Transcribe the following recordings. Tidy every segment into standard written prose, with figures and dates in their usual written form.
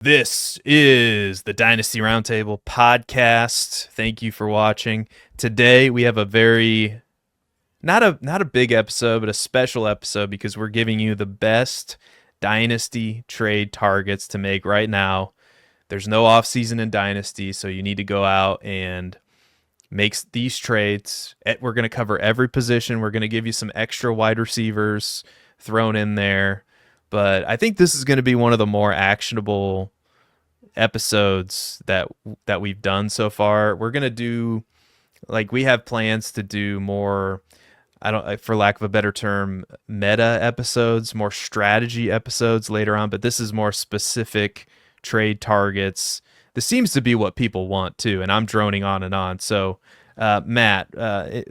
This is the Dynasty Roundtable podcast. Thank you for watching. Today we have a very not a big episode, but a special episode because we're giving you the best Dynasty trade targets to make right now. There's no offseason in Dynasty, so you need to go out and make these trades. We're going to cover every position. We're going to give you some extra wide receivers thrown in there. But I think this is going to be one of the more actionable episodes that we've done so far. We're going to do, we have plans to do more, for lack of a better term, meta episodes, more strategy episodes later on, but this is more specific trade targets. This seems to be what people want too, and I'm droning on and on. So, Matt,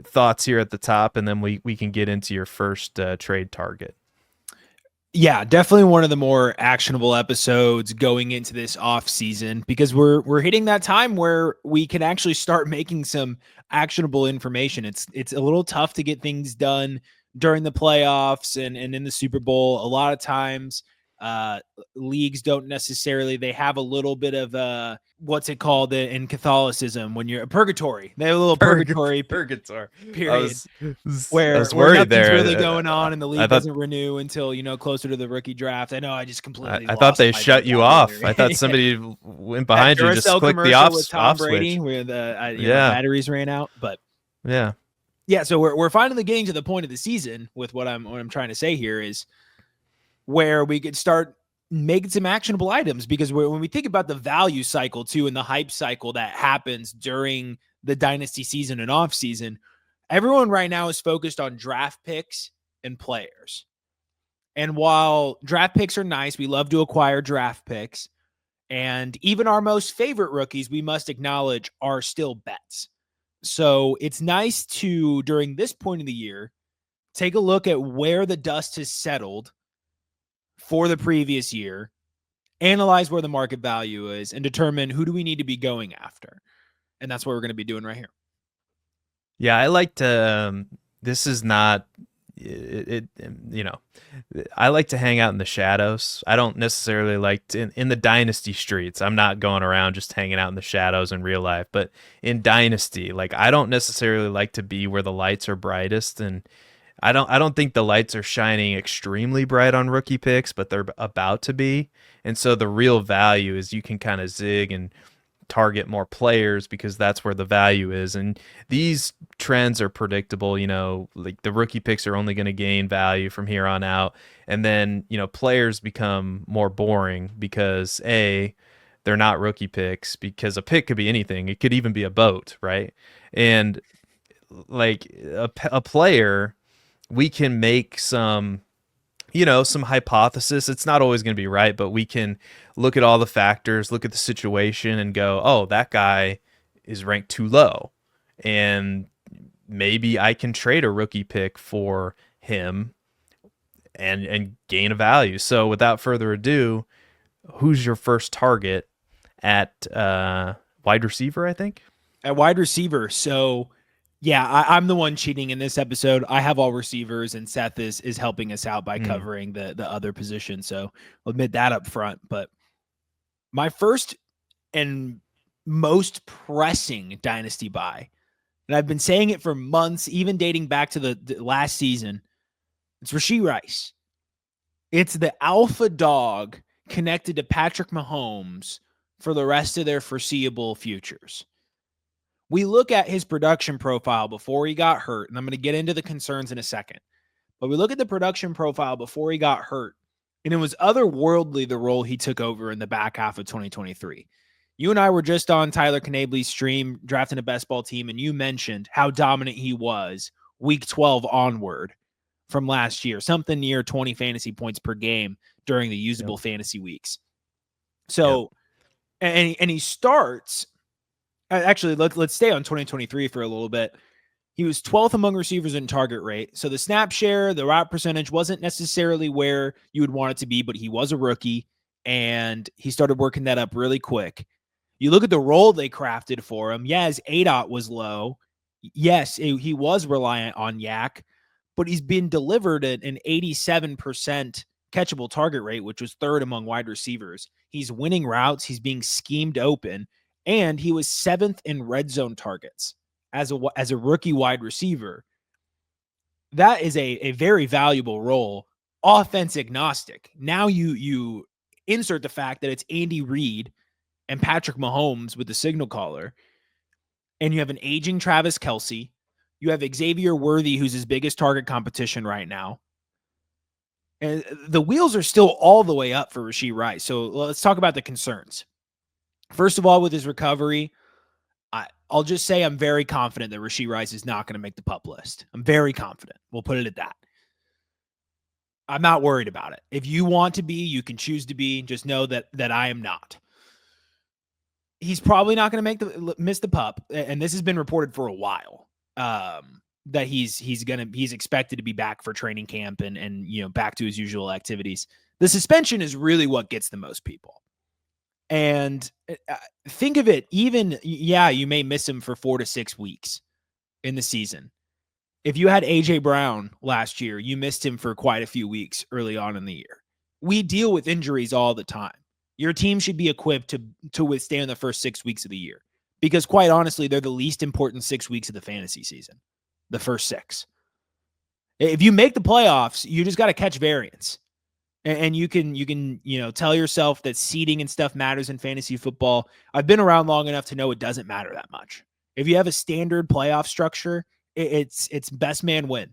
thoughts here at the top, and then we can get into your first trade target. Yeah, definitely one of the more actionable episodes going into this off season because we're hitting that time where we can actually start making some actionable information. It's a little tough to get things done during the playoffs and in the Super Bowl. A lot of times leagues don't necessarily, they have a little bit of what's it called in Catholicism when you're a purgatory. They have a little purgatory period I was where worried nothing's there. really going on and the league doesn't renew until, closer to the rookie draft. I know I just completely I thought they shut you off. I thought somebody went behind you and just clicked the off Brady switch. where the batteries ran out. But yeah. So we're finally getting to the point of the season with what I'm trying to say here is where we could start making some actionable items, because when we think about the value cycle too and the hype cycle that happens during the dynasty season and off season, everyone right now is focused on draft picks and players. And while draft picks are nice, we love to acquire draft picks, and even our most favorite rookies, we must acknowledge, are still bets. So it's nice to, during this point of the year, take a look at where the dust has settled for the previous year, analyze where the market value is, and determine who do we need to be going after. And that's what we're going to be doing right here. Yeah, I like to, this is not, I like to hang out in the shadows. I don't necessarily like to, in the Dynasty streets, I'm not going around just hanging out in the shadows in real life, but in Dynasty, I don't necessarily like to be where the lights are brightest, and I don't think the lights are shining extremely bright on rookie picks, but they're about to be. And so the real value is you can kind of zig and target more players because that's where the value is. And these trends are predictable, the rookie picks are only going to gain value from here on out. And then, players become more boring because they're not rookie picks, because a pick could be anything. It could even be a boat, right? And a player, we can make some hypothesis. It's not always going to be right, but we can look at all the factors, look at the situation and go, oh, that guy is ranked too low. And maybe I can trade a rookie pick for him and gain a value. So without further ado, who's your first target at wide receiver, I think? At wide receiver. So yeah, I'm the one cheating in this episode. I have all receivers, and Seth is helping us out by covering the other position. So I'll admit that up front. But my first and most pressing dynasty buy, and I've been saying it for months, even dating back to the last season, it's Rashee Rice. It's the alpha dog connected to Patrick Mahomes for the rest of their foreseeable futures. We look at his production profile before he got hurt, and I'm going to get into the concerns in a second. But we look at the production profile before he got hurt, and it was otherworldly the role he took over in the back half of 2023. You and I were just on Tyler Knably's stream drafting a best ball team, and you mentioned how dominant he was week 12 onward from last year, something near 20 fantasy points per game during the usable fantasy weeks. So, and he starts. Actually, let's stay on 2023 for a little bit. He was 12th among receivers in target rate. So the snap share, the route percentage wasn't necessarily where you would want it to be, but he was a rookie, and he started working that up really quick. You look at the role they crafted for him. Yeah, his ADOT was low. Yes, he was reliant on Yak, but he's been delivered an 87% catchable target rate, which was third among wide receivers. He's winning routes. He's being schemed open. And he was 7th in red zone targets as a rookie wide receiver. That is a very valuable role, offense agnostic. Now you insert the fact that it's Andy Reid and Patrick Mahomes with the signal caller, and you have an aging Travis Kelce. You have Xavier Worthy, who's his biggest target competition right now. And the wheels are still all the way up for Rashee Rice. So let's talk about the concerns. First of all, with his recovery, I'll just say I'm very confident that Rashee Rice is not going to make the PUP list. I'm very confident. We'll put it at that. I'm not worried about it. If you want to be, you can choose to be. Just know that I am not. He's probably not going to miss the PUP, and this has been reported for a while. That he's expected to be back for training camp and back to his usual activities. The suspension is really what gets the most people. And think of it, you may miss him for 4 to 6 weeks in the season. If you had AJ Brown last year, you missed him for quite a few weeks early on in the year. We deal with injuries all the time. Your team should be equipped to withstand the first 6 weeks of the year, because quite honestly, they're the least important 6 weeks of the fantasy season. The first 6. If you make the playoffs, you just got to catch variance. And you can tell yourself that seeding and stuff matters in fantasy football. I've been around long enough to know it doesn't matter that much. If you have a standard playoff structure, it's best man win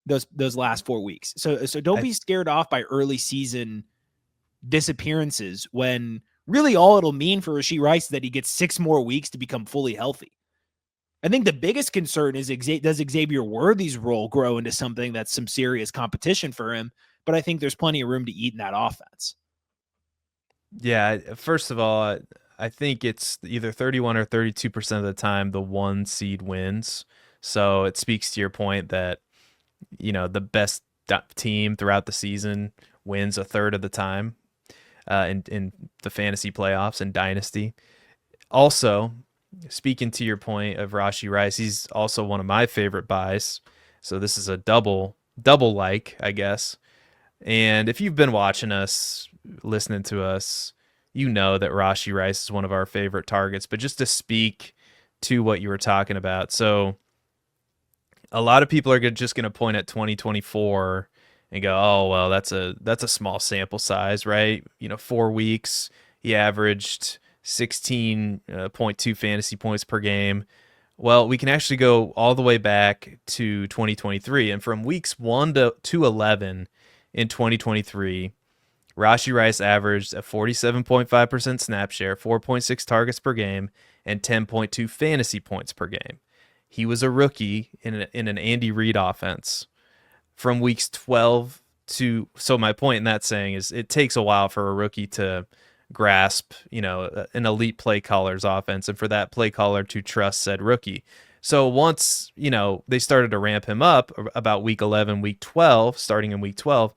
those last 4 weeks. So don't be scared off by early season disappearances, when really all it'll mean for Rashee Rice is that he gets 6 more weeks to become fully healthy. I think the biggest concern is, does Xavier Worthy's role grow into something that's some serious competition for him? But I think there's plenty of room to eat in that offense. Yeah, first of all, I think it's either 31 or 32% of the time the 1 seed wins. So it speaks to your point that, the best team throughout the season wins a third of the time in the fantasy playoffs and Dynasty. Also, speaking to your point of Rashee Rice, he's also one of my favorite buys. So this is a double like, I guess. And if you've been watching us, listening to us, you know that Rashee Rice is one of our favorite targets. But just to speak to what you were talking about, so a lot of people are just going to point at 2024 and go, "Oh, well, that's a small sample size, right? 4 weeks, he averaged 16.2 fantasy points per game." Well, we can actually go all the way back to 2023, and from weeks 1 to 11. In 2023, Rashee Rice averaged a 47.5% snap share, 4.6 targets per game, and 10.2 fantasy points per game. He was a rookie in an Andy Reid offense. From weeks 12 to, so my point in that saying is it takes a while for a rookie to grasp, an elite play caller's offense, and for that play caller to trust said rookie. So once, they started to ramp him up about week 11, week 12, starting in week 12,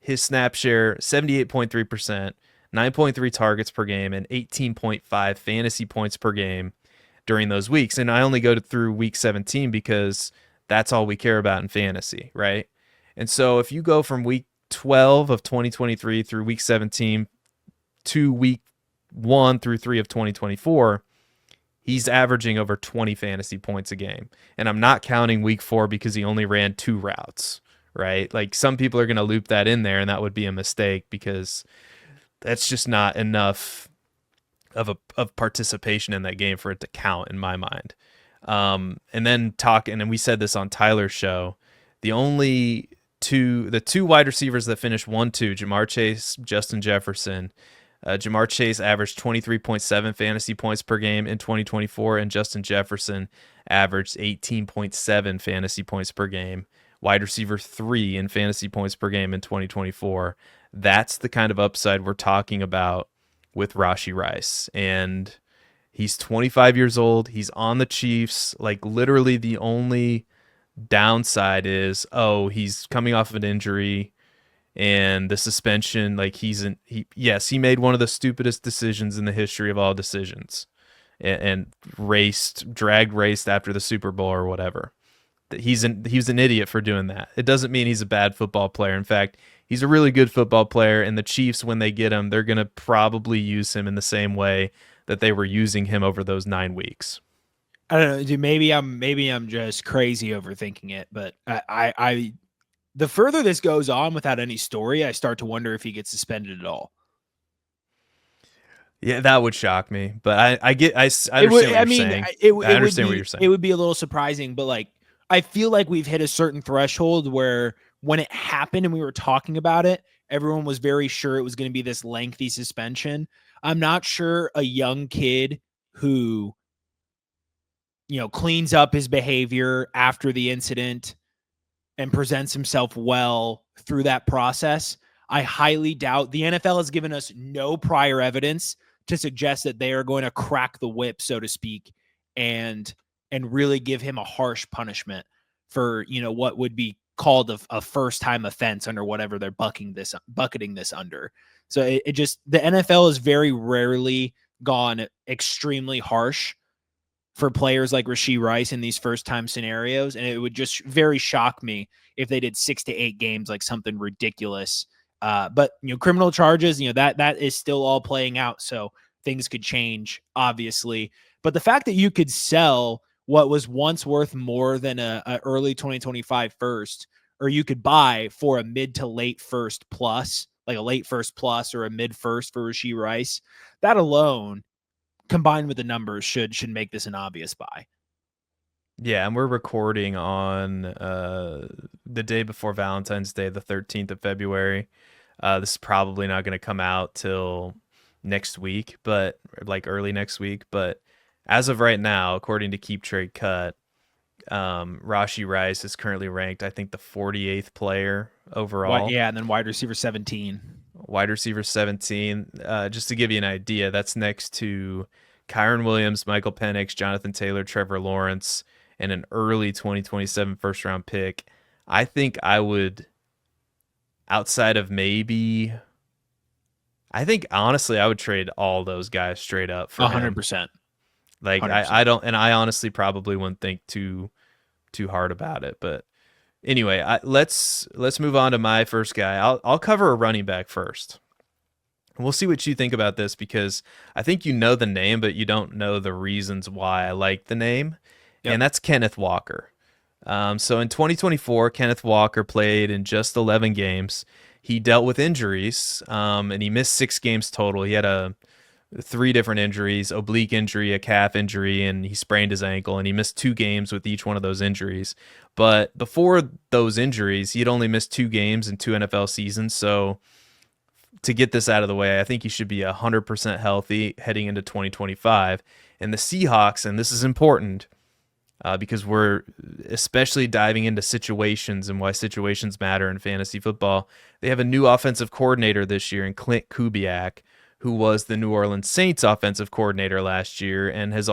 his snap share, 78.3%, 9.3 targets per game, and 18.5 fantasy points per game during those weeks. And I only go through week 17 because that's all we care about in fantasy, right? And so if you go from week 12 of 2023 through week 17 to week 1 through 3 of 2024, he's averaging over 20 fantasy points a game. And I'm not counting week 4 because he only ran 2 routes, right? Like, some people are going to loop that in there, and that would be a mistake because that's just not enough of participation in that game for it to count in my mind. And then and we said this on Tyler's show, the two wide receivers that finished 1-2, Ja'Marr Chase, Justin Jefferson. Ja'Marr Chase averaged 23.7 fantasy points per game in 2024, and Justin Jefferson averaged 18.7 fantasy points per game. Wide receiver 3 in fantasy points per game in 2024. That's the kind of upside we're talking about with Rashee Rice. And he's 25 years old. He's on the Chiefs. Like, literally the only downside is, he's coming off of an injury and the suspension. Like, he made one of the stupidest decisions in the history of all decisions and drag raced after the Super Bowl or whatever. He's an idiot for doing that. It doesn't mean he's a bad football player. In fact, He's a really good football player, and the Chiefs, when they get him, they're going to probably use him in the same way that they were using him over those 9 weeks. I don't know, dude. Maybe I'm just crazy overthinking it, but I the further this goes on without any story, I start to wonder if he gets suspended at all. Yeah, that would shock me, but I It would. understand what I you're mean, saying. I it would understand what you're be it saying. would be a little surprising, but like I feel like we've hit a certain threshold where when it happened and we were talking about it, everyone was very sure it was going to be this lengthy suspension. I'm not sure a young kid who cleans up his behavior after the incident and presents himself well through that process. I highly doubt the NFL has given us no prior evidence to suggest that they are going to crack the whip, so to speak, and really give him a harsh punishment for what would be called a first time offense under whatever they're bucketing this under. So it just the NFL has very rarely gone extremely harsh for players like Rashee Rice in these first time scenarios. And it would just very shock me if they did 6 to 8 games, like something ridiculous. But criminal charges, that is still all playing out. So things could change, obviously. But the fact that you could sell what was once worth more than a early 2025 first, or you could buy for a mid to late first plus, like a late first plus or a mid first for Rashee Rice, that alone combined with the numbers should make this an obvious buy. Yeah, and we're recording on the day before Valentine's Day, the 13th of February. This is probably not going to come out till next week, but like early next week. But as of right now, according to Keep Trade Cut, Rashee Rice is currently ranked, I think, the 48th player overall. Yeah, and then wide receiver 17. Wide receiver 17. Just to give you an idea, that's next to Kyron Williams, Michael Penix, Jonathan Taylor, Trevor Lawrence, and an early 2027 first round pick. I think I would, outside of maybe, I think honestly I would trade all those guys straight up for 100%. Like 100%. I don't, and I honestly probably wouldn't think too hard about it. But anyway, let's move on to my first guy. I'll cover a running back first. We'll see what you think about this because I think you know the name, but you don't know the reasons why I like the name. Yep. And that's Kenneth Walker. So in 2024, Kenneth Walker played in just 11 games. He dealt with injuries, and he missed 6 games total. He had 3 different injuries: oblique injury, a calf injury, and he sprained his ankle, and he missed 2 games with each one of those injuries. But before those injuries, he had only missed 2 games in 2 NFL seasons. So to get this out of the way, I think he should be 100% healthy heading into 2025. And the Seahawks, and this is important because we're especially diving into situations and why situations matter in fantasy football. They have a new offensive coordinator this year in Clint Kubiak, who was the New Orleans Saints offensive coordinator last year and he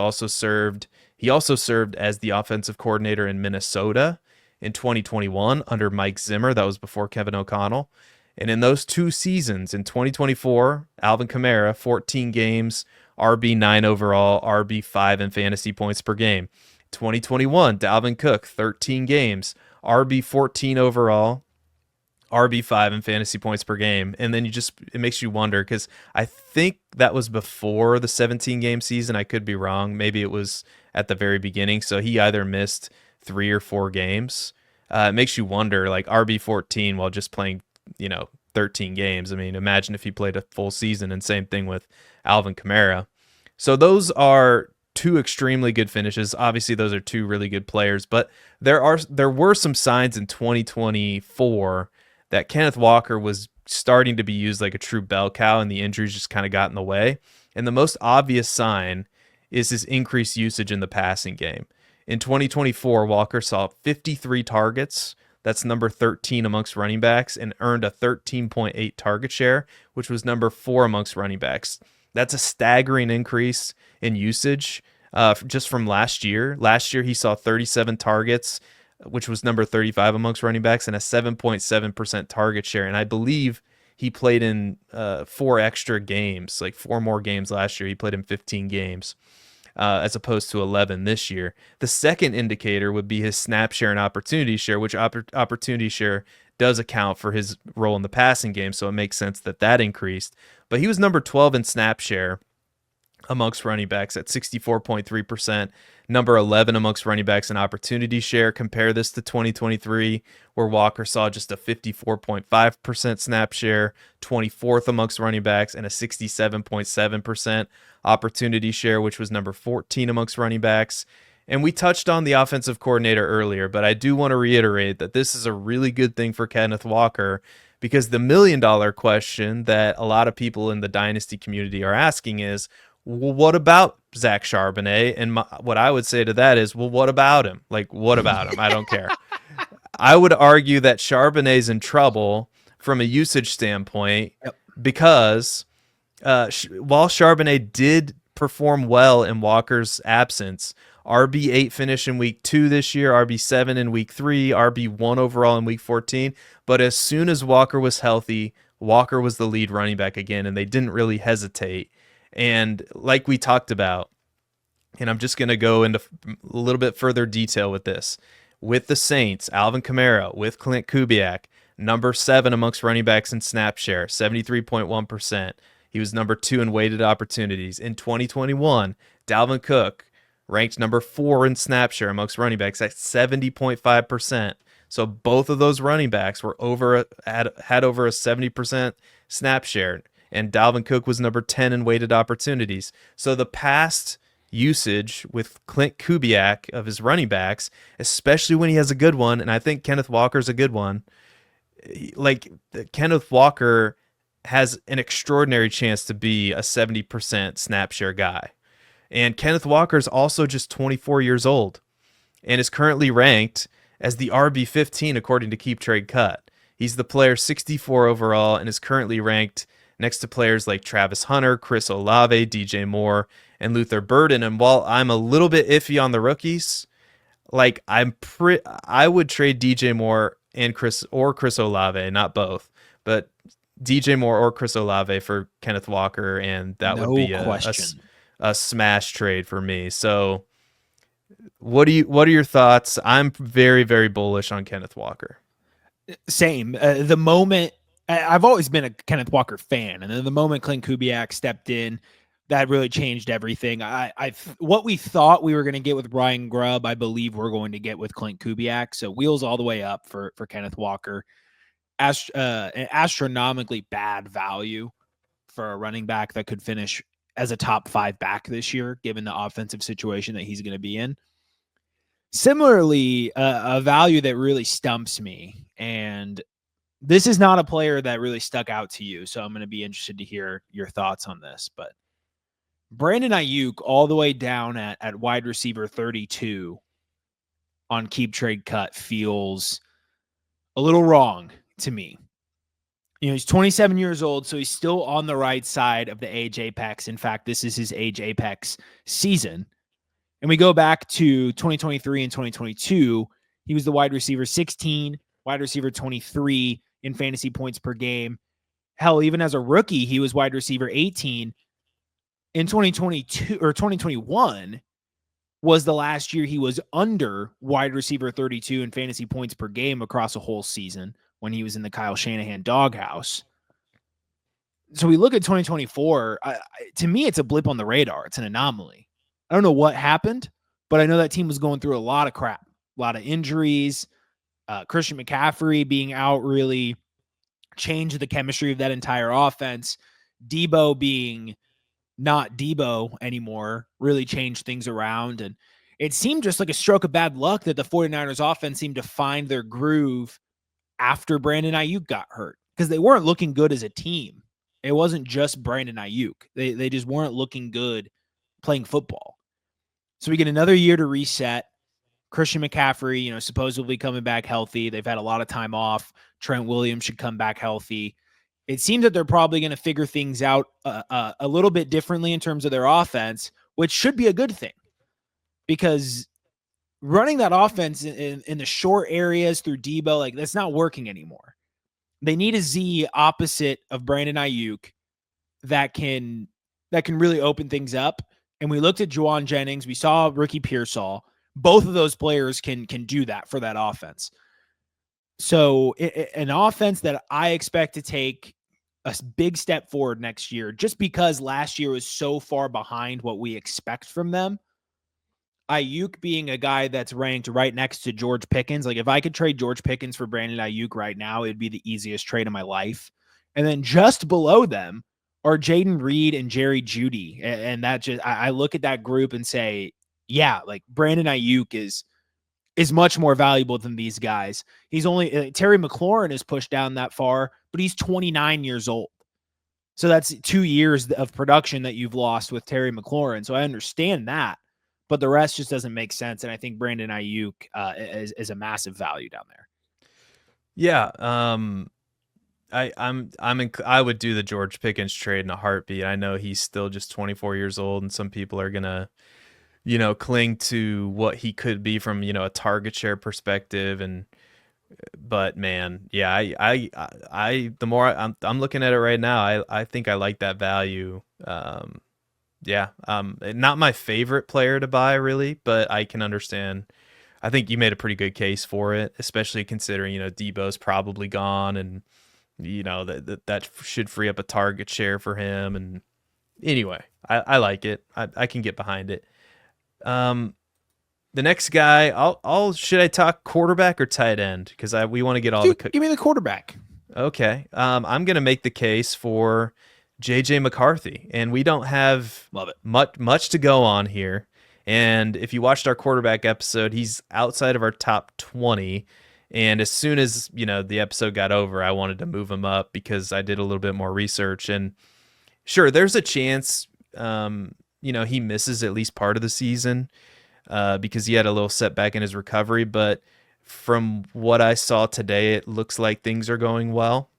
also served as the offensive coordinator in Minnesota in 2021 under Mike Zimmer. That was before Kevin O'Connell. And in those 2 seasons, in 2024, Alvin Kamara, 14 games, RB9 overall, RB5 in fantasy points per game. 2021, Dalvin Cook, 13 games, RB14 overall, RB5 in fantasy points per game. And then it makes you wonder because I think that was before the 17-game season. I could be wrong. Maybe it was at the very beginning. So he either missed 3 or 4 games. It makes you wonder, like RB14 while just playing 13 games. I mean, imagine if he played a full season, and same thing with Alvin Kamara. So those are 2 extremely good finishes. Obviously, those are 2 really good players, but there were some signs in 2024 that Kenneth Walker was starting to be used like a true bell cow, and the injuries just kind of got in the way. And the most obvious sign is his increased usage in the passing game. In 2024, Walker saw 53 targets. That's number 13 amongst running backs, and earned a 13.8 target share, which was number 4 amongst running backs. That's a staggering increase in usage just from last year. Last year, he saw 37 targets, which was number 35 amongst running backs, and a 7.7% target share. And I believe he played in 4 extra games, like 4 more games last year. He played in 15 games. As opposed to 11 this year. The second indicator would be his snap share and opportunity share, which opportunity share does account for his role in the passing game, so it makes sense that that increased. But he was number 12 in snap share amongst running backs at 64.3%, number 11 amongst running backs in opportunity share. Compare this to 2023, where Walker saw just a 54.5% snap share, 24th amongst running backs, and a 67.7% opportunity share, which was number 14 amongst running backs. And we touched on the offensive coordinator earlier, but I do want to reiterate that this is a really good thing for Kenneth Walker, because the $1 million question that a lot of people in the Dynasty community are asking is, well, what about Zach Charbonnet? And what I would say to that is, well, what about him? Like, what about him? I don't care. I would argue that Charbonnet's in trouble from a usage standpoint because while Charbonnet did perform well in Walker's absence, RB8 finish in week 2 this year, RB7 in week 3, RB1 overall in week 14. But as soon as Walker was healthy, Walker was the lead running back again, and they didn't really hesitate. And like we talked about, and I'm just going to go into a little bit further detail with this. With the Saints, Alvin Kamara, with Clint Kubiak, number 7 amongst running backs in snap share, 73.1%. He was number 2 in weighted opportunities. In 2021, Dalvin Cook ranked number 4 in snap share amongst running backs at 70.5%. So both of those running backs were had over a 70% snap share. And Dalvin Cook was number 10 in weighted opportunities. So the past usage with Clint Kubiak of his running backs, especially when he has a good one, and I think Kenneth Walker's a good one, like Kenneth Walker has an extraordinary chance to be a 70% snap share guy. And Kenneth Walker is also just 24 years old and is currently ranked as the RB15 according to Keep Trade Cut. He's the player 64 overall and is currently ranked next to players like Travis Hunter, Chris Olave, DJ Moore, and Luther Burden. And while I'm a little bit iffy on the rookies, like I would trade DJ Moore and Chris Olave, not both, but DJ Moore or Chris Olave for Kenneth Walker, and that would be a smash trade for me. So what are your thoughts? I'm very, very bullish on Kenneth Walker. Same. The moment I've always been a Kenneth Walker fan, and then the moment Clint Kubiak stepped in, that really changed everything. What we thought we were going to get with Brian Grubb, I believe we're going to get with Clint Kubiak. So wheels all the way up for Kenneth Walker. An astronomically bad value for a running back that could finish as a top 5 back this year, given the offensive situation that he's going to be in. Similarly, a value that really stumps me, and this is not a player that really stuck out to you, so I'm going to be interested to hear your thoughts on this. But Brandon Aiyuk all the way down at wide receiver 32 on Keep Trade Cut feels a little wrong to me. You know, he's 27 years old, so he's still on the right side of the age apex. In fact, this is his age apex season. And we go back to 2023 and 2022, he was the wide receiver 16, wide receiver 23 in fantasy points per game. Hell, even as a rookie, he was wide receiver 18. In 2022 or 2021 was the last year he was under wide receiver 32 in fantasy points per game across a whole season when he was in the Kyle Shanahan doghouse. So we look at 2024. To me, it's a blip on the radar. It's an anomaly. I don't know what happened, but I know that team was going through a lot of crap, a lot of injuries. Christian McCaffrey being out really changed the chemistry of that entire offense. Debo being not Debo anymore really changed things around. And it seemed just like a stroke of bad luck that the 49ers offense seemed to find their groove after Brandon Aiyuk got hurt, because they weren't looking good as a team. It wasn't just Brandon Aiyuk. They just weren't looking good playing football. So we get another year to reset. Christian McCaffrey, supposedly coming back healthy. They've had a lot of time off. Trent Williams should come back healthy. It seems that they're probably going to figure things out a little bit differently in terms of their offense, which should be a good thing, because running that offense in the short areas through Debo, like, that's not working anymore. They need a Z opposite of Brandon Aiyuk that can really open things up. And we looked at Juwan Jennings. We saw Ricky Pearsall. Both of those players can do that for that offense. So an offense that I expect to take a big step forward next year, just because last year was so far behind what we expect from them. Aiyuk being a guy that's ranked right next to George Pickens. Like if I could trade George Pickens for Brandon Aiyuk right now, it'd be the easiest trade of my life. And then just below them are Jaden Reed and Jerry Jeudy. And that just I look at that group and say, yeah, like Brandon Aiyuk is much more valuable than these guys. He's only Terry McLaurin is pushed down that far, but he's 29 years old. So that's 2 years of production that you've lost with Terry McLaurin. So I understand that, but the rest just doesn't make sense. And I think Brandon Aiyuk is a massive value down there. Yeah, I would do the George Pickens trade in a heartbeat. I know he's still just 24 years old, and some people are gonna, cling to what he could be from a target share perspective. And but man, yeah, the more I'm looking at it right now, I think I like that value. Yeah, not my favorite player to buy really, but I can understand. I think you made a pretty good case for it, especially considering Debo's probably gone, and that should free up a target share for him. And anyway, I like it. I can get behind it. The next guy, should I talk quarterback or tight end? Because we want to get all Dude, give me the quarterback. Okay. I'm gonna make the case for JJ McCarthy, and we don't have Love it. much to go on here. And if you watched our quarterback episode, he's outside of our top 20. And as soon as the episode got over, I wanted to move him up because I did a little bit more research. And sure, there's a chance he misses at least part of the season because he had a little setback in his recovery. But from what I saw today, it looks like things are going well.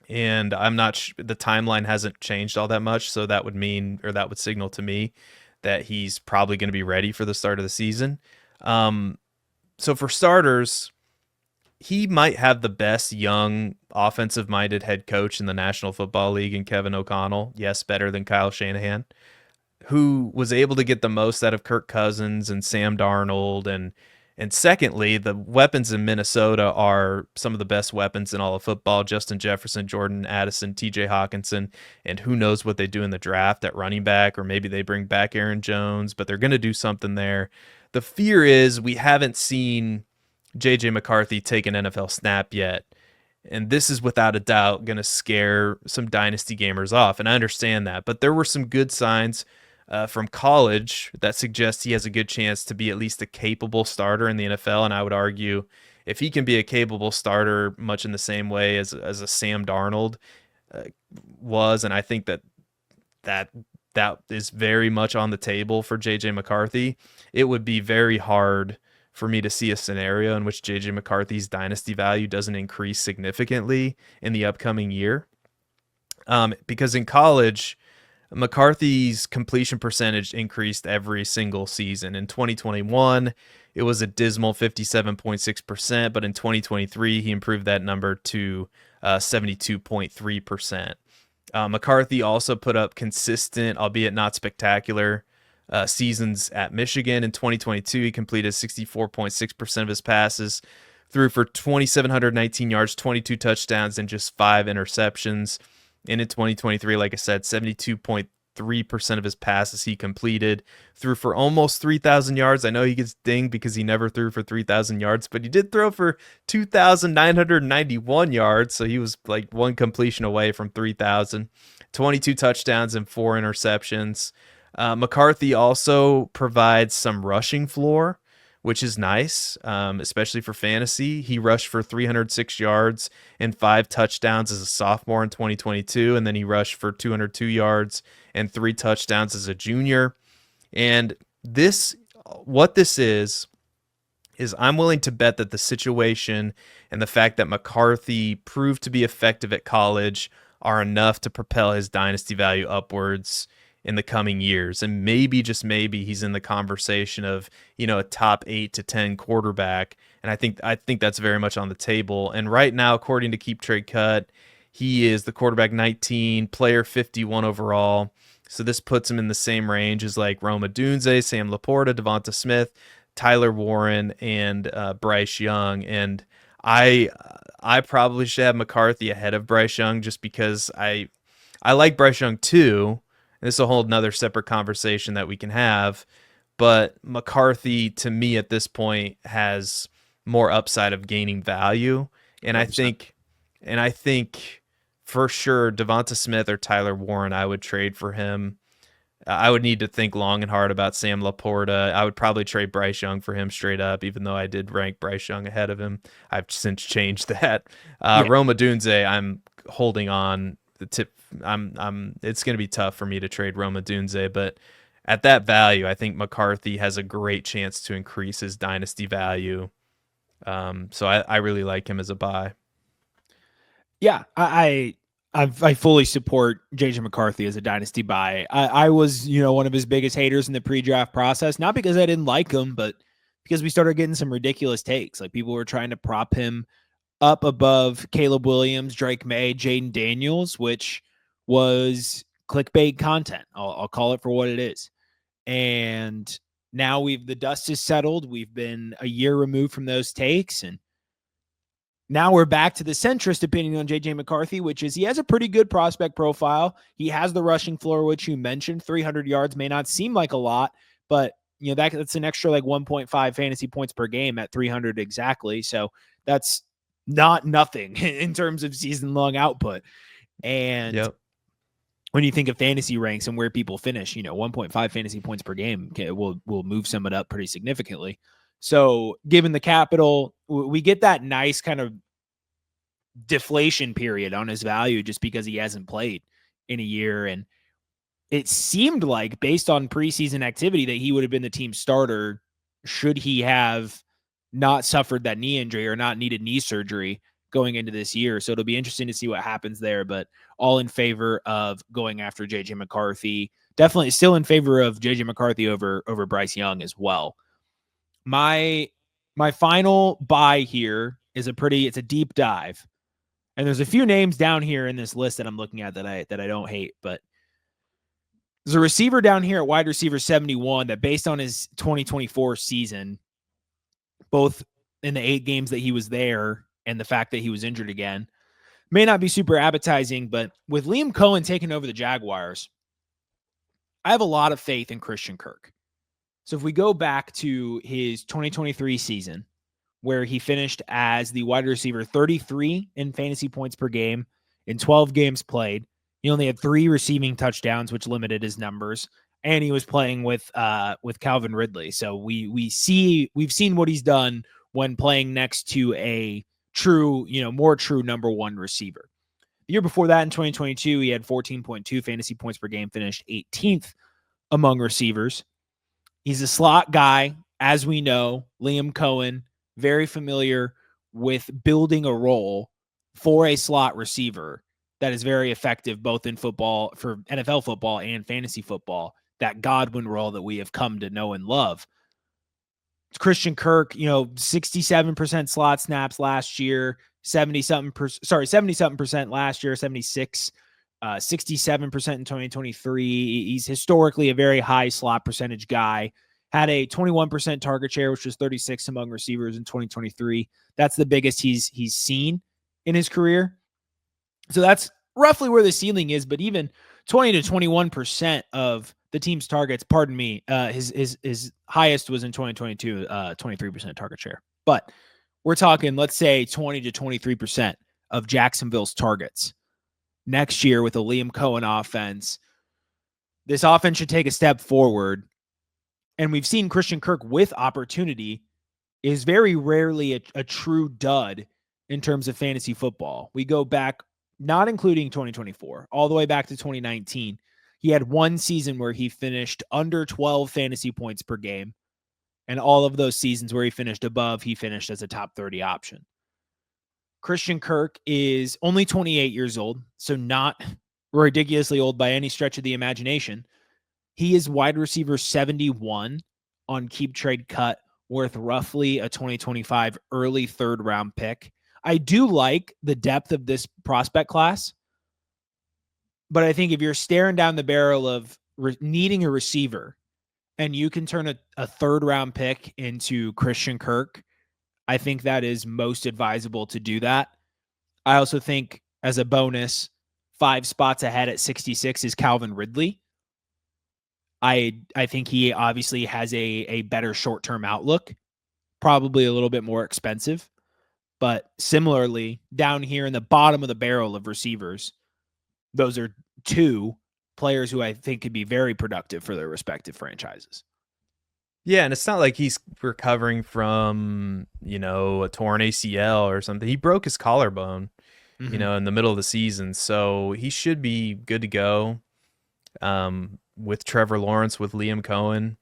And I'm not the timeline hasn't changed all that much. So that would mean, or that would signal to me that he's probably going to be ready for the start of the season. So for starters, he might have the best young offensive-minded head coach in the National Football League in Kevin O'Connell. Yes, better than Kyle Shanahan, who was able to get the most out of Kirk Cousins and Sam Darnold. And secondly, the weapons in Minnesota are some of the best weapons in all of football. Justin Jefferson, Jordan Addison, TJ Hawkinson, and who knows what they do in the draft at running back, or maybe they bring back Aaron Jones, but they're going to do something there. The fear is we haven't seen JJ McCarthy take an NFL snap yet. And this is without a doubt going to scare some dynasty gamers off. And I understand that, but there were some good signs from college that suggests he has a good chance to be at least a capable starter in the NFL. And I would argue if he can be a capable starter much in the same way as a Sam Darnold was, and I think that is very much on the table for JJ McCarthy, it would be very hard for me to see a scenario in which JJ McCarthy's dynasty value doesn't increase significantly in the upcoming year. Because in college, McCarthy's completion percentage increased every single season. In 2021, it was a dismal 57.6%, but in 2023, he improved that number to 72.3%. McCarthy also put up consistent, albeit not spectacular, seasons at Michigan. In 2022, he completed 64.6% of his passes, threw for 2,719 yards, 22 touchdowns, and just 5 interceptions. And in 2023, like I said, 72.3% of his passes he completed, threw for almost 3,000 yards. I know he gets dinged because he never threw for 3,000 yards, but he did throw for 2,991 yards, so he was like one completion away from 3,000. 22 touchdowns and 4 interceptions. McCarthy also provides some rushing floor, which is nice, especially for fantasy. He rushed for 306 yards and 5 touchdowns as a sophomore in 2022, and then he rushed for 202 yards and 3 touchdowns as a junior. And what this is I'm willing to bet that the situation and the fact that McCarthy proved to be effective at college are enough to propel his dynasty value upwards in the coming years. And maybe, just maybe, he's in the conversation of, a top 8 to 10 quarterback. And I think that's very much on the table. And right now, according to Keep Trade Cut, he is the quarterback 19, player 51 overall. So this puts him in the same range as like Rome Odunze, Sam Laporta, Devonta Smith, Tyler Warren, and Bryce Young. And I I probably should have McCarthy ahead of Bryce Young just because I like Bryce Young too. This is a whole another separate conversation that we can have. But McCarthy, to me, at this point, has more upside of gaining value, and I 100%. think, and I think for sure, Devonta Smith or Tyler Warren, I would trade for him. I would need to think long and hard about Sam Laporta. I would probably trade Bryce Young for him straight up, even though I did rank Bryce Young ahead of him. I've since changed that. Yeah. Roma Dunze, I'm holding on the tip. It's going to be tough for me to trade Roma Dunze, but at that value, I think McCarthy has a great chance to increase his dynasty value. So I really like him as a buy. Yeah, I fully support JJ McCarthy as a dynasty buy. I was, one of his biggest haters in the pre-draft process, not because I didn't like him, but because we started getting some ridiculous takes. Like people were trying to prop him up above Caleb Williams, Drake May, Jaden Daniels, which was clickbait content. I'll call it for what it is. And now the dust is settled. We've been a year removed from those takes, and now we're back to the centrist opinion on JJ McCarthy, which is he has a pretty good prospect profile. He has the rushing floor, which you mentioned. 300 yards may not seem like a lot, but that's an extra like 1.5 fantasy points per game at 300 exactly. So that's not nothing in terms of season long output. And when you think of fantasy ranks and where people finish, 1.5 fantasy points per game will move someone up pretty significantly. So given the capital, we get that nice kind of deflation period on his value just because he hasn't played in a year. And it seemed like based on preseason activity that he would have been the team starter should he have not suffered that knee injury or not needed knee surgery going into this year. So it'll be interesting to see what happens there, but all in favor of going after JJ McCarthy. Definitely still in favor of JJ McCarthy over Bryce Young as well. My final buy here is it's a deep dive. And there's a few names down here in this list that I'm looking at that I don't hate, but there's a receiver down here at wide receiver 71 that based on his 2024 season, both in the 8 games that he was there and the fact that he was injured again, may not be super appetizing, but with Liam Cohen taking over the Jaguars, I have a lot of faith in Christian Kirk. So if we go back to his 2023 season, where he finished as the wide receiver 33 in fantasy points per game in 12 games played. He only had 3 receiving touchdowns, which limited his numbers, and he was playing with Calvin Ridley. So we've seen what he's done when playing next to a true, more true number 1 receiver. The year before that, in 2022, he had 14.2 fantasy points per game, finished 18th among receivers. He's a slot guy, as we know. Liam Cohen, very familiar with building a role for a slot receiver that is very effective both in football, for NFL football and fantasy football, that Godwin role that we have come to know and love. Christian Kirk, 67% slot snaps last year, 70-something percent last year, 76, 67% in 2023. He's historically a very high slot percentage guy. Had a 21% target share, which was 36 among receivers in 2023. That's the biggest he's seen in his career. So that's roughly where the ceiling is, but even 20 to 21% of the team's targets, his highest was in 2022, 23% target share. But we're talking, let's say 20 to 23% of Jacksonville's targets next year with a Liam Cohen offense. This offense should take a step forward. And we've seen Christian Kirk with opportunity is very rarely a true dud in terms of fantasy football. We go back, not including 2024, all the way back to 2019. He had one season where he finished under 12 fantasy points per game. And all of those seasons where he finished above, he finished as a top 30 option. Christian Kirk is only 28 years old, so not ridiculously old by any stretch of the imagination. He is wide receiver 71 on Keep Trade Cut, worth roughly a 2025 early 3rd round pick. I do like the depth of this prospect class, but I think if you're staring down the barrel of needing a receiver and you can turn a 3rd round pick into Christian Kirk, I think that is most advisable to do that. I also think, as a bonus, 5 spots ahead at 66 is Calvin Ridley. I think he obviously has a better short-term outlook, probably a little bit more expensive. But similarly, down here in the bottom of the barrel of receivers, those are 2 players who I think could be very productive for their respective franchises. Yeah, and it's not like he's recovering from, a torn ACL or something. He broke his collarbone, in the middle of the season. So he should be good to go. With Trevor Lawrence, with Liam Cohen,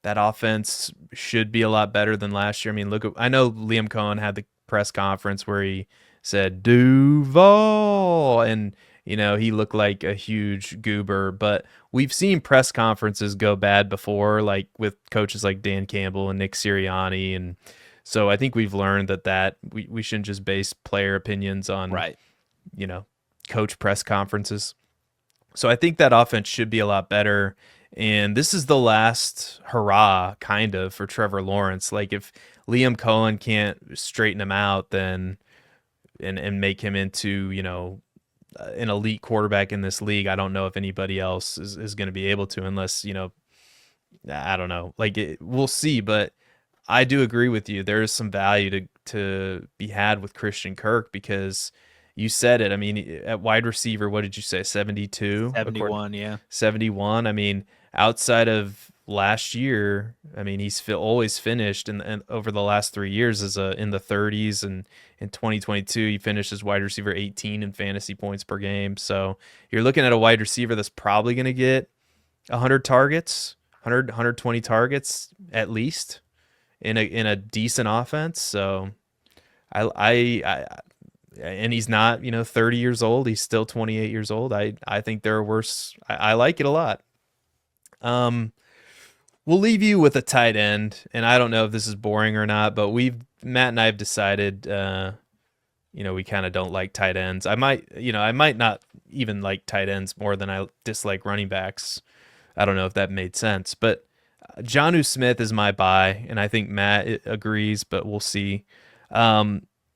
that offense should be a lot better than last year. I mean, I know Liam Cohen had the press conference where he said Duval, and he looked like a huge goober, but we've seen press conferences go bad before, like with coaches like Dan Campbell and Nick Sirianni. And so I think we've learned that we shouldn't just base player opinions on, right, coach press conferences. So I think that offense should be a lot better. And this is the last hurrah, kind of, for Trevor Lawrence. Like, if Liam Cohen can't straighten him out, then and make him into, an elite quarterback in this league, I don't know if anybody else is going to be able to, unless, I don't know. Like, we'll see. But I do agree with you. There is some value to be had with Christian Kirk, because you said it. I mean, at wide receiver, what did you say? 72? 71, yeah. 71. I mean, outside of last year, I mean, he's always finished and over the last 3 years as in the 30s, and in 2022 he finished as wide receiver 18 in fantasy points per game. So you're looking at a wide receiver that's probably going to get 100 targets, 120 targets at least in a decent offense. So I and he's not, 30 years old. He's still 28 years old. I think there are worse. I like it a lot. We'll leave you with a tight end, and I don't know if this is boring or not, but Matt and I have decided, we kind of don't like tight ends. I might not even like tight ends more than I dislike running backs. I don't know if that made sense, but Jonnu Smith is my buy, and I think Matt agrees, but we'll see.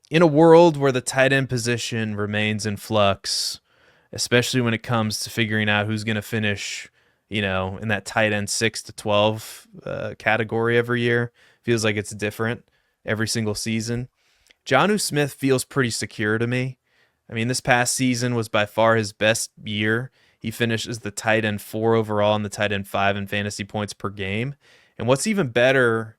In a world where the tight end position remains in flux, especially when it comes to figuring out who's going to finish, in that tight end 6 to 12 category every year, feels like it's different every single season. Jonnu Smith feels pretty secure to me. I mean, this past season was by far his best year. He finished as the tight end 4 overall and the tight end 5 in fantasy points per game. And what's even better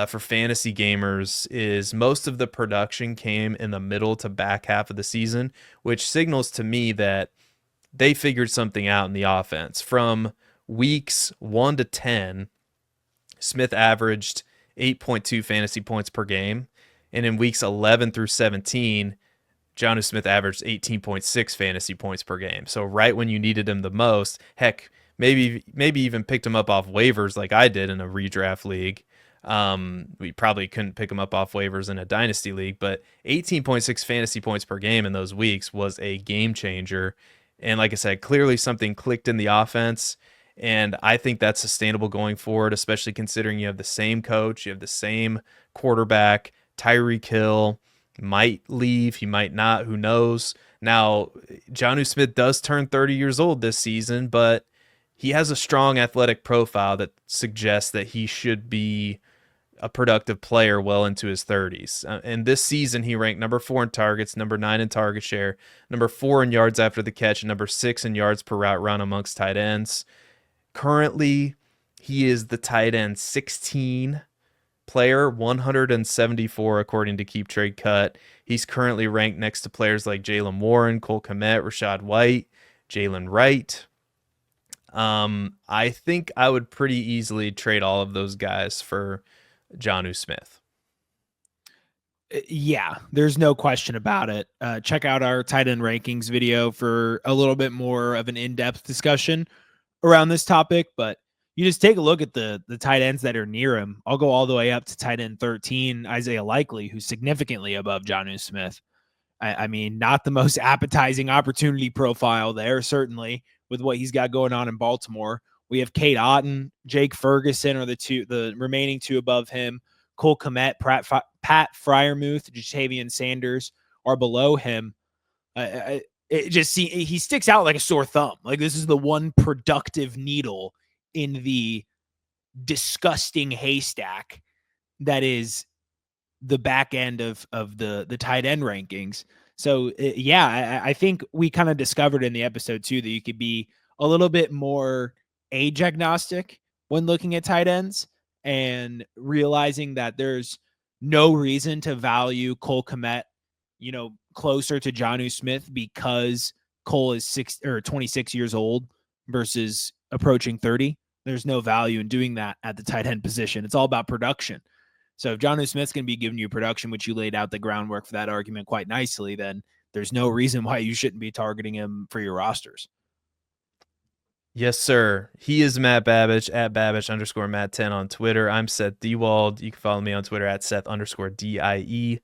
for fantasy gamers is most of the production came in the middle to back half of the season, which signals to me that they figured something out in the offense. From weeks 1 to 10, Smith averaged 8.2 fantasy points per game. And in weeks 11 through 17, Jonnu Smith averaged 18.6 fantasy points per game. So right when you needed him the most, heck, maybe even picked him up off waivers like I did in a redraft league. We probably couldn't pick him up off waivers in a dynasty league, but 18.6 fantasy points per game in those weeks was a game changer. And like I said, clearly something clicked in the offense, and I think that's sustainable going forward, especially considering you have the same coach, you have the same quarterback. Tyreek Hill might leave, he might not, who knows. Now, Jonnu Smith does turn 30 years old this season, but he has a strong athletic profile that suggests that he should be a productive player well into his 30s. And this season, he ranked number 4 in targets, number 9 in target share, number 4 in yards after the catch, and number 6 in yards per route run amongst tight ends. Currently, he is the tight end 16 player, 174 according to Keep Trade Cut. He's currently ranked next to players like Jaylen Warren, Cole Kmet, Rachaad White, Jalen Wright. I think I would pretty easily trade all of those guys for Jonnu Smith. Yeah, there's no question about it. Check out our tight end rankings video for a little bit more of an in-depth discussion around this topic, but you just take a look at the tight ends that are near him. I'll go all the way up to tight end 13, Isaiah Likely, who's significantly above Jonnu Smith. I mean, not the most appetizing opportunity profile there, certainly, with what he's got going on in Baltimore. We have Cade Otton, Jake Ferguson are the remaining 2 above him. Cole Kmet, Pat Fryermuth, Jatavian Sanders are below him. It just he sticks out like a sore thumb. Like this is the one productive needle in the disgusting haystack that is the back end of the tight end rankings. So I think we kind of discovered in the episode too that you could be a little bit more age agnostic when looking at tight ends and realizing that there's no reason to value Cole Kmet, closer to Jonnu Smith because Cole is 26 years old versus approaching 30. There's no value in doing that at the tight end position. It's all about production. So if Jonnu Smith's going to be giving you production, which you laid out the groundwork for that argument quite nicely, then there's no reason why you shouldn't be targeting him for your rosters. Yes, sir. He is Matt Babbage at Babbage_Matt10 on Twitter. I'm Seth Dewald. You can follow me on Twitter at Seth_DIEWOLD.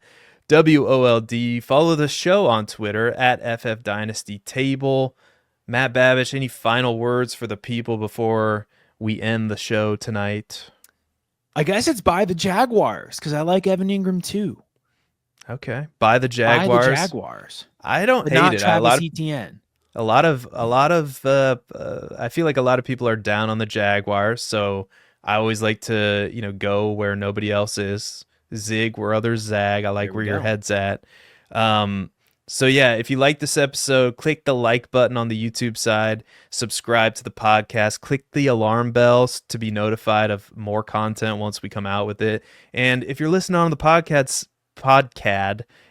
Follow the show on Twitter at FF Dynasty Table. Matt Babbage, any final words for the people before we end the show tonight? I guess it's buy the Jaguars because I like Evan Ingram too. Okay, buy the Jaguars. Buy the Jaguars. I don't but hate not it. Travis Etienne. A lot of I feel like a lot of people are down on the Jaguars, so I always like to go where nobody else is, zig where others zag. I like where your head's at. So yeah, if you like this episode, click the like button on the YouTube side, subscribe to the podcast, click the alarm bells to be notified of more content once we come out with it. And if you're listening on the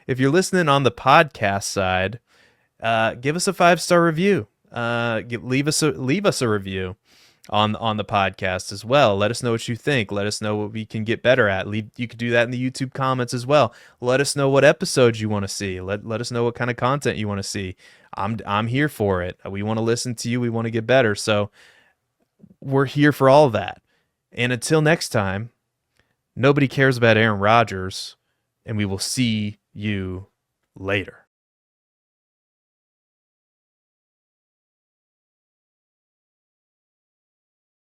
if you're listening on the podcast side, give us a 5-star review. Leave us a review on the podcast as well. Let us know what you think. Let us know what we can get better at. You could do that in the YouTube comments as well. Let us know what episodes you want to see. Let us know what kind of content you want to see. I'm here for it. We want to listen to you. We want to get better. So we're here for all that. And until next time, nobody cares about Aaron Rodgers, and we will see you later.